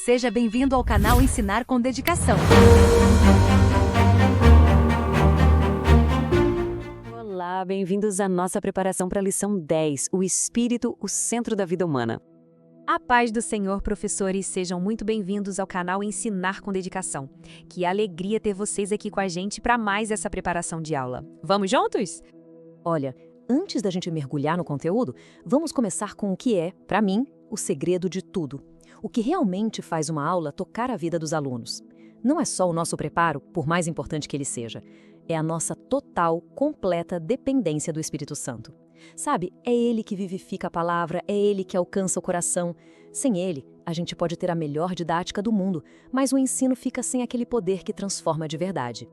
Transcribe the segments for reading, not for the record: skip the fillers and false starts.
Seja bem-vindo ao canal Ensinar com Dedicação. Olá, bem-vindos à nossa preparação para a lição 10, o Espírito, o centro da vida humana. A paz do Senhor, professores, sejam muito bem-vindos ao canal Ensinar com Dedicação. Que alegria ter vocês aqui com a gente para mais essa preparação de aula. Vamos juntos? Olha, antes da gente mergulhar no conteúdo, vamos começar com o que é, para mim, o segredo de tudo. O que realmente faz uma aula tocar a vida dos alunos. Não é só o nosso preparo, por mais importante que ele seja. É a nossa total, completa dependência do Espírito Santo. Sabe, é ele que vivifica a palavra, é ele que alcança o coração. Sem ele, a gente pode ter a melhor didática do mundo, mas o ensino fica sem aquele poder que transforma de verdade.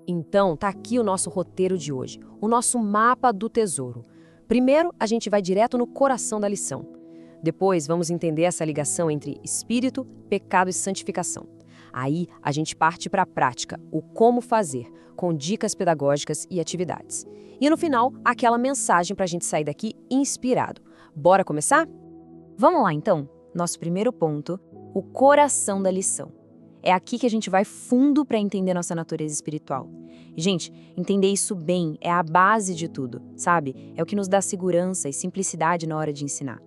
Então, tá aqui o nosso roteiro de hoje, o nosso mapa do tesouro. Primeiro, a gente vai direto no coração da lição. Depois, vamos entender essa ligação entre espírito, pecado e santificação. Aí, a gente parte para a prática, o como fazer, com dicas pedagógicas e atividades. E no final, aquela mensagem para a gente sair daqui inspirado. Bora começar? Vamos lá, então. Nosso primeiro ponto, o coração da lição. É aqui que a gente vai fundo para entender nossa natureza espiritual. E, gente, entender isso bem é a base de tudo, sabe? É o que nos dá segurança e simplicidade na hora de ensinar.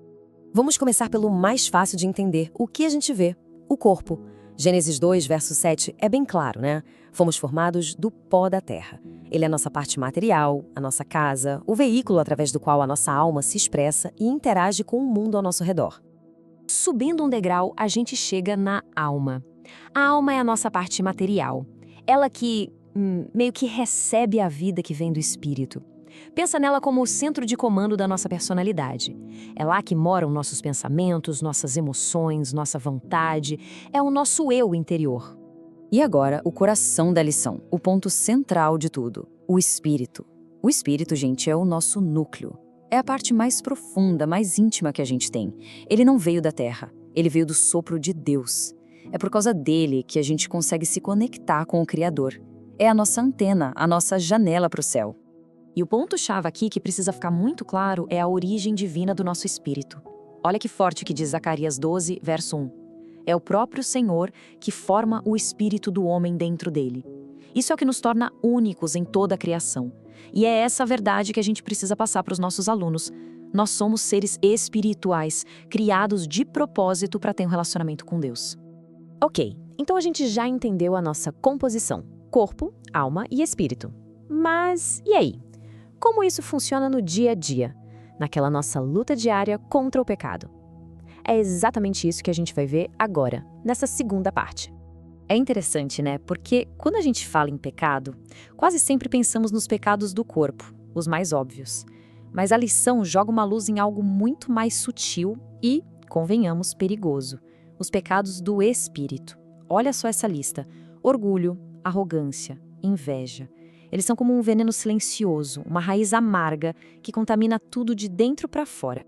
Vamos começar pelo mais fácil de entender. O que a gente vê? O corpo. Gênesis 2, verso 7 é bem claro, né? Fomos formados do pó da terra. Ele é a nossa parte material, a nossa casa, o veículo através do qual a nossa alma se expressa e interage com o mundo ao nosso redor. Subindo um degrau, a gente chega na alma. A alma é a nossa parte material. Ela que meio que recebe a vida que vem do espírito. Pensa nela como o centro de comando da nossa personalidade. É lá que moram nossos pensamentos, nossas emoções, nossa vontade. É o nosso eu interior. E agora, o coração da lição, o ponto central de tudo, o espírito. O espírito, gente, é o nosso núcleo. É a parte mais profunda, mais íntima que a gente tem. Ele não veio da terra, ele veio do sopro de Deus. É por causa dele que a gente consegue se conectar com o Criador. É a nossa antena, a nossa janela para o céu. E o ponto-chave aqui que precisa ficar muito claro é a origem divina do nosso espírito. Olha que forte que diz Zacarias 12, verso 1. É o próprio Senhor que forma o espírito do homem dentro dele. Isso é o que nos torna únicos em toda a criação. E é essa verdade que a gente precisa passar para os nossos alunos. Nós somos seres espirituais, criados de propósito para ter um relacionamento com Deus. Ok, então a gente já entendeu a nossa composição: corpo, alma e espírito. Mas e aí? Como isso funciona no dia a dia, naquela nossa luta diária contra o pecado? É exatamente isso que a gente vai ver agora, nessa segunda parte. É interessante, né? Porque quando a gente fala em pecado, quase sempre pensamos nos pecados do corpo, os mais óbvios. Mas a lição joga uma luz em algo muito mais sutil e, convenhamos, perigoso: os pecados do espírito. Olha só essa lista: orgulho, arrogância, inveja. Eles são como um veneno silencioso, uma raiz amarga que contamina tudo de dentro para fora.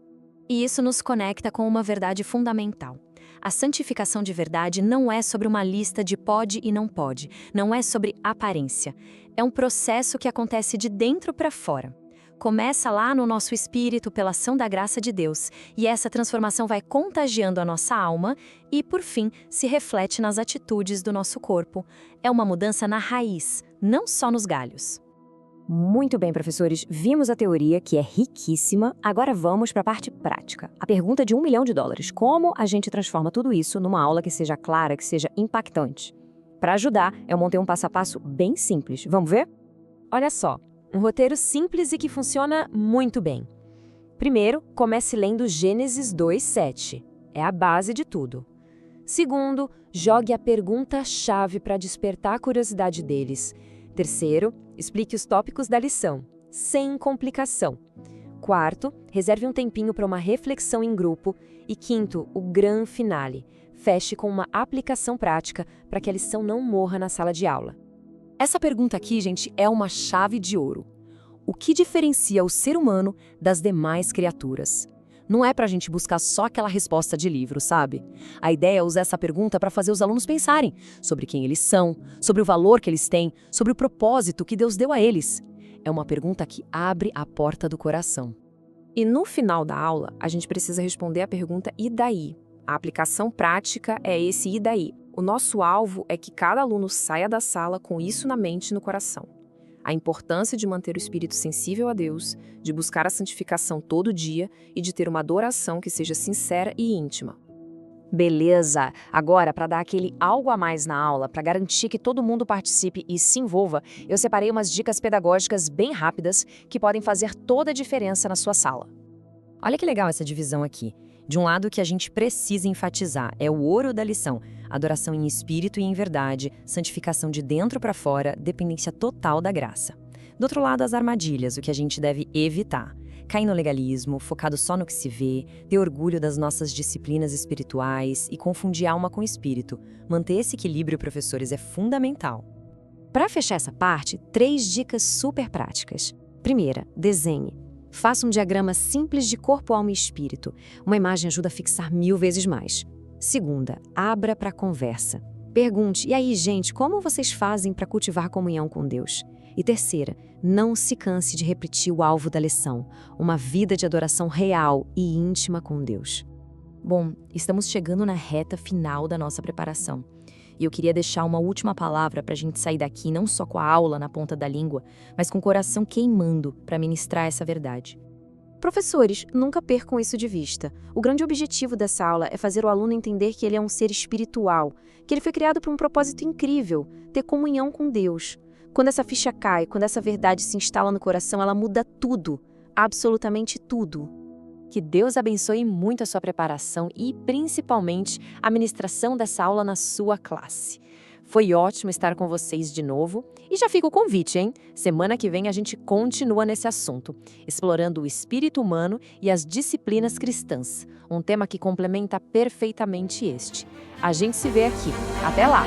E isso nos conecta com uma verdade fundamental. A santificação de verdade não é sobre uma lista de pode e não pode, não é sobre aparência. É um processo que acontece de dentro para fora. Começa lá no nosso espírito pela ação da graça de Deus, e essa transformação vai contagiando a nossa alma e, por fim, se reflete nas atitudes do nosso corpo. É uma mudança na raiz, não só nos galhos. Muito bem, professores, vimos a teoria, que é riquíssima. Agora vamos para a parte prática. A pergunta de $1 milhão: como a gente transforma tudo isso numa aula que seja clara, que seja impactante? Para ajudar, eu montei um passo a passo bem simples. Vamos ver? Olha só, um roteiro simples e que funciona muito bem. Primeiro, comece lendo Gênesis 2:7. É a base de tudo. Segundo, jogue a pergunta-chave para despertar a curiosidade deles. Terceiro, explique os tópicos da lição, sem complicação. Quarto, reserve um tempinho para uma reflexão em grupo. E quinto, o gran finale. Feche com uma aplicação prática para que a lição não morra na sala de aula. Essa pergunta aqui, gente, é uma chave de ouro. O que diferencia o ser humano das demais criaturas? Não é para a gente buscar só aquela resposta de livro, sabe? A ideia é usar essa pergunta para fazer os alunos pensarem sobre quem eles são, sobre o valor que eles têm, sobre o propósito que Deus deu a eles. É uma pergunta que abre a porta do coração. E no final da aula, a gente precisa responder a pergunta "e daí?". A aplicação prática é esse e daí. O nosso alvo é que cada aluno saia da sala com isso na mente e no coração. A importância de manter o espírito sensível a Deus, de buscar a santificação todo dia e de ter uma adoração que seja sincera e íntima. Beleza! Agora, para dar aquele algo a mais na aula, para garantir que todo mundo participe e se envolva, eu separei umas dicas pedagógicas bem rápidas que podem fazer toda a diferença na sua sala. Olha que legal essa divisão aqui. De um lado, o que a gente precisa enfatizar é o ouro da lição: adoração em espírito e em verdade, santificação de dentro para fora, dependência total da graça. Do outro lado, as armadilhas, o que a gente deve evitar: cair no legalismo, focado só no que se vê, ter orgulho das nossas disciplinas espirituais e confundir alma com espírito. Manter esse equilíbrio, professores, é fundamental. Para fechar essa parte, 3 dicas super práticas. Primeira, desenhe. Faça um diagrama simples de corpo, alma e espírito. Uma imagem ajuda a fixar 1000 vezes mais. Segunda, abra para conversa. Pergunte: e aí, gente, como vocês fazem para cultivar comunhão com Deus? E terceira, não se canse de repetir o alvo da lição: uma vida de adoração real e íntima com Deus. Bom, estamos chegando na reta final da nossa preparação. E eu queria deixar uma última palavra para a gente sair daqui não só com a aula na ponta da língua, mas com o coração queimando para ministrar essa verdade. Professores, nunca percam isso de vista. O grande objetivo dessa aula é fazer o aluno entender que ele é um ser espiritual, que ele foi criado para um propósito incrível: ter comunhão com Deus. Quando essa ficha cai, quando essa verdade se instala no coração, ela muda tudo, absolutamente tudo. Que Deus abençoe muito a sua preparação e, principalmente, a ministração dessa aula na sua classe. Foi ótimo estar com vocês de novo. E já fica o convite, hein? Semana que vem a gente continua nesse assunto, explorando o espírito humano e as disciplinas cristãs, um tema que complementa perfeitamente este. A gente se vê aqui. Até lá!